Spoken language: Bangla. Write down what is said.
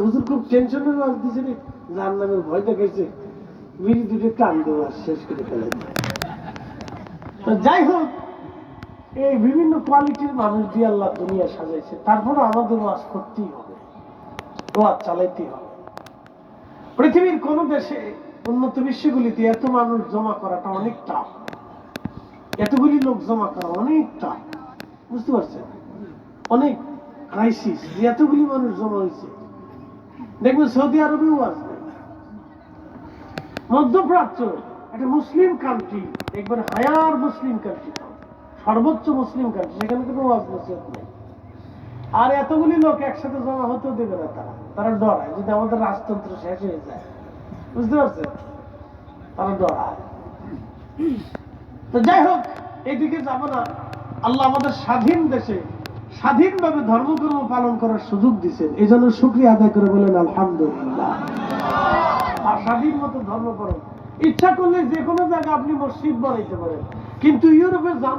হুজুর খুব টেনশনের ওয়াজ দিছে রে, জাহান্নামের ভয় দেখাইছে, বিড়ি দুটো টান দেওয়া শেষ করে ফেলে। তো যাই হোক, এই বিভিন্ন কোয়ালিটির মানুষ দিয়ে আল্লাহ দুনিয়া সাজাইছে, তারপরে আমাদের ওয়াজ করতেই হবে, ওয়াজ চালাইতেই হবে। পৃথিবীর কোন দেশে উন্নত বিশ্বগুলিতে এত মানুষ জমা করাটা অনেক টাফ, এতগুলি লোক জমা করা অনেক টাফ, বুঝতে পারছেন? অনেক ক্রাইসিস, এতগুলি মানুষ জমা হয়েছে। দেখবেন সৌদি আরবেও আসবে, মধ্যপ্রাচ্য একটা মুসলিম কান্ট্রি, একবার হায়ার মুসলিম কান্ট্রি, সর্বোচ্চ মুসলিম কান্ট্রি, সেখানে কোনো ওয়াজ নসিহত নেই। আর এতগুলি লোক একসাথে জমা হতেও দেবে না, তারা ডরায় যদি আমাদের রাজতন্ত্র শেষ হয়ে যায়, বুঝতে পারছেন? তারা ডরায়। তো যাই হোক, এইদিকে যাবো না। আল্লাহ আমাদের স্বাধীন দেশে স্বাধীনভাবে ধর্মকর্ম পালন করার সুযোগ দিচ্ছেন, এই জন্য শুকরিয়া আদায় করে বলেন আলহামদুলিল্লাহ। আর স্বাধীন মতো ধর্ম করুন, ইচ্ছা করলে যে কোনো জায়গায় আপনি মসজিদ বানাইতে পারেন, কিন্তু ইউরোপে যান